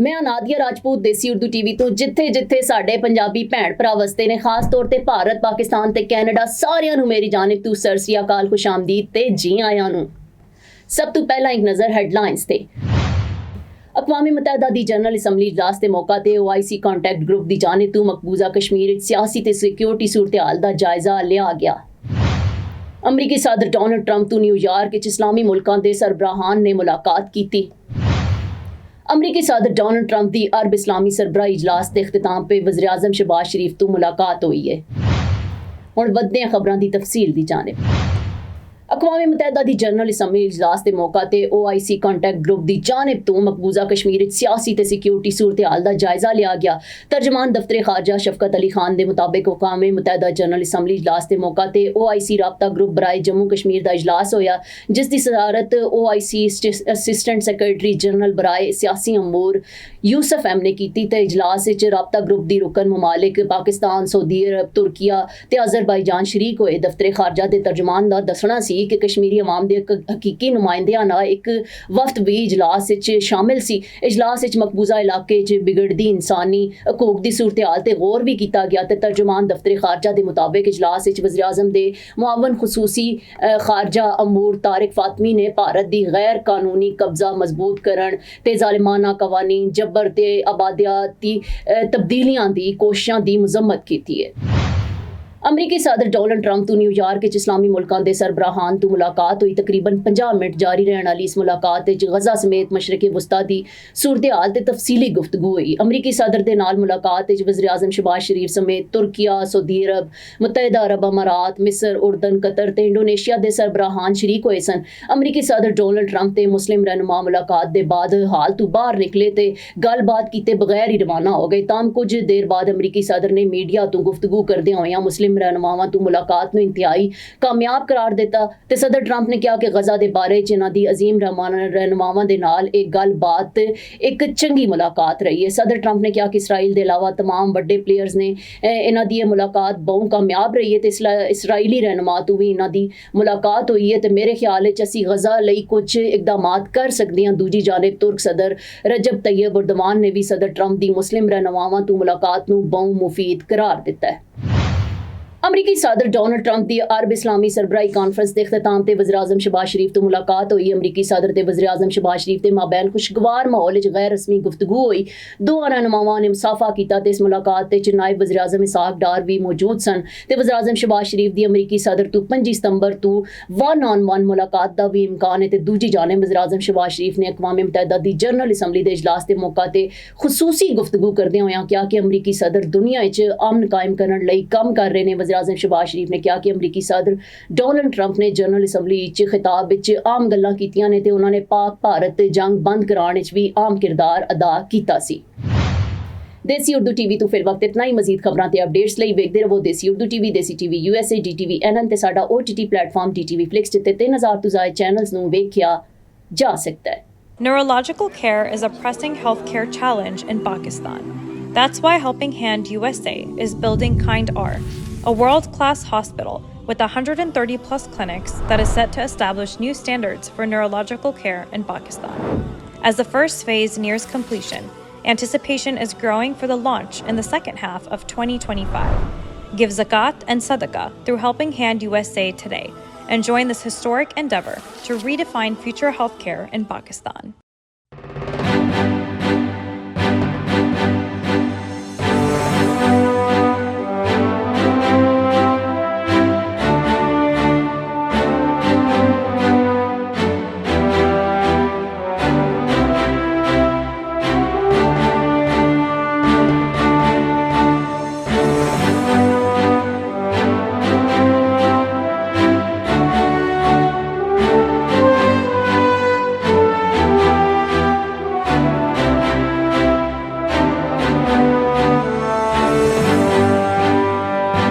ਮੈਂ ਨਾਦੀਆ ਰਾਜਪੂਤ ਦੇਸੀ ਉਰਦੂ ਟੀਵੀ ਤੋਂ ਜਿੱਥੇ ਸਾਡੇ ਪੰਜਾਬੀ ਭੈਣ ਭਰਾ ਵਸਦੇ ਨੇ, ਖਾਸ ਤੌਰ ਤੇ ਭਾਰਤ, ਪਾਕਿਸਤਾਨ ਤੇ ਕੈਨੇਡਾ, ਸਾਰਿਆਂ ਨੂੰ ਮੇਰੀ ਜਾਨਿਬ ਤੋਂ ਸਤਿ ਸ੍ਰੀ ਅਕਾਲ, ਖੁਸ਼ ਆਮਦੀਦ ਤੇ ਜੀ ਆਇਆਂ ਨੂੰ। ਸਭ ਤੋਂ ਪਹਿਲਾਂ ਇੱਕ ਨਜ਼ਰ ਹੈਡਲਾਈਨਸ ਤੇ। अकवाम मुतहदा दी जनरल असैम्बली इजलास के मौका ते OIC कॉन्टैक्ट ग्रुप की जानिब तो मकबूजा कश्मीर सियासी ते सिक्योरिटी सूरत हाल का जायजा लिया गया। अमरीकी सदर डोनाल्ड ट्रंप तो न्यूयॉर्क इस्लामी मुल्कों के सरबराहान ने मुलाकात की। अमरीकी सदर डोनाल्ड ट्रंप की अरब इस्लामी सरबराही इजलास के अख्तिताम पे वज़ीर आज़म शहबाज शरीफ तो मुलाकात हुई है। हुण वधदे हां खबरां दी तफसील दी जानिब। अकवाम मुतहदा की जनरल असैम्बली इजलास के मौका ते OIC कॉन्टैक्ट ग्रुप की जानिब तो मकबूजा कश्मीर सियासी ते सिक्योरिटी सूरत हाल का जायजा लिया गया। तर्जमान दफ्तर खारजा शफकत अली खान के मुताबिक अकवाम मुतहदा जनरल असैम्बली इजलास के मौका ते OIC राबता ग्रुप बराए जम्मू कश्मीर का इजलास होया, जिसकी सदारत OIC असिस्टेंट सैक्रटरी जनरल बराए सियासी अमूर यूसफ एम ने की। इजलास राबता ग्रुप की रुकन ममालिक पाकिस्तान, सऊदी अरब, तुर्किया ते अजरबैजान शरीक होए। दफ्तर खारजा के तर्जमान का दसना सी कि कश्मीरी अवाम के हकीकी नुमाइंदियां ना एक वफ्त भी इजलास शामिल सी। इजलास मकबूजा इलाके बिगड़ती इंसानी हकूक की सूरत हाल ते गौर भी किया गया। तर्जमान दफ्तर खारजा के मुताबिक इजलास वज़ीर आज़म के मुआवन खसूसी खारजा अमूर तारिक फातमी ने भारत की गैर कानूनी कब्जा मजबूत करन ते जालिमाना कवानीन, जबर ते आबादियाती तब्दीलियां की कोशिशों की मजम्मत की है। अमरीकी सदर डोनाल्ड ट्रंप तो न्यूयॉर्क इस्लामी मुल्कों के सरबराहान तो मुलाकात हुई। तकरीबन 50 मिनट जारी रहने वाली इस मुलाकात गजा समेत मशरक़ी वस्ता की सूरत हाल ते तफसीली गुफ्तगू हुई। अमरीकी सदर के नाल मुलाकात वज़ीर आज़म शहबाज शरीफ समेत तुर्किया, सऊदी अरब, मुत्तहिदा अरब अमारात, मिस्र, उर्दन, कतर ते इंडोनेशिया के सरबराहान शरीक हुए सन। अमरीकी सदर डोनाल्ड ट्रंप ते मुस्लिम रहनुमा मुलाकात के बाद हाल तो बाहर निकले ते गलबात किए बगैर ही रवाना हो गए। ताम कुछ देर बाद अमरीकी सदर ने मीडिया तो गुफ्तगू करदे होया मुस्लिम रहनुमावां तो मुलाकात में इंतहाई कामयाब करार दिता। ते सदर ट्रंप ने कहा कि गजा के बारे च इन्हां दी अजीम रहनुमावां दे नाल एक गलबात एक चंगी मुलाकात रही है। सदर ट्रंप ने कहा कि इसराइल के अलावा तमाम बड़े प्लेयर्स ने इन्हां दी मुलाकात बहु कामयाब रही है। तो इसराइली रहनुमा तो भी इन्हां दी मुलाकात हुई है। तो मेरे ख्याल च असीं गजा लई कुछ इकदामात कर सकते हैं। दूजी जानिब तुर्क सदर रजब तैयब उर्दवान ने भी सदर ट्रंप की मुस्लिम रहनुमावां तो मुलाकात नूं बहु मुफीद करार दिता है। अमरीकी सदर डोनाल्ड ट्रंप की अरब इस्लामी सरबराही कॉन्फ्रेंस के अख्तिताम ते वज़ीर आज़म शहबाज शरीफ तो मुलाकात हुई। अमरीकी सदर ते वज़ीर आज़म शहबाज शरीफ के माबैन खुशगवार माहौल गैर रस्मी गुफ्तगू हुई। दो रहनुमावां ने मुसाफा किया। इस मुलाकात नायब वज़ीर आज़म इसहाक डार भी मौजूद सन। ते वज़ीर आज़म शहबाज शरीफ की अमरीकी सदर तो 25 सितंबर तो 1-on-1 मुलाकात का भी इम्कान है। दूजी जानिब वज़ीर आज़म शहबाज शरीफ ने अकवाम मुतहदा की जनरल असैम्बली के इजलास के मौका ते खसूसी गुफ्तगू करदे होया कहा कि अमरीकी सदर दुनिया अमन कायम करने लई कम कर रहे हैं। वज़ीर आज़म शहबाज शरीफ ने कहा कि अमरीकी सदर डोनाल्ड ट्रंप ने जनरल असैम्बली खिताब आम गल्लां कीतियां ने ते उन्होंने पाक भारत जंग बंद कराने भी आम किरदार अदा किया सी। देसी उर्दू टीवी तो फिर वक्त इतना ही। मजीद खबरां ते अपडेट्स लई वेखदे रहो देसी टीवी USA, DTV NN ते साडा OTT प्लेटफॉर्म DTV Flix जिते 3000 तो ज़ायद चैनल्स नूं वेखिया जा सकता है। Neurological care is a pressing healthcare challenge in Pakistan. That's why Helping Hand USA is building Kind R, a world-class hospital with 130 plus clinics that is set to establish new standards for neurological care in Pakistan. As the first phase nears completion, anticipation is growing for the launch in the second half of 2025. Give zakat and sadaqah through Helping Hand USA today and join this historic endeavor to redefine future healthcare in Pakistan.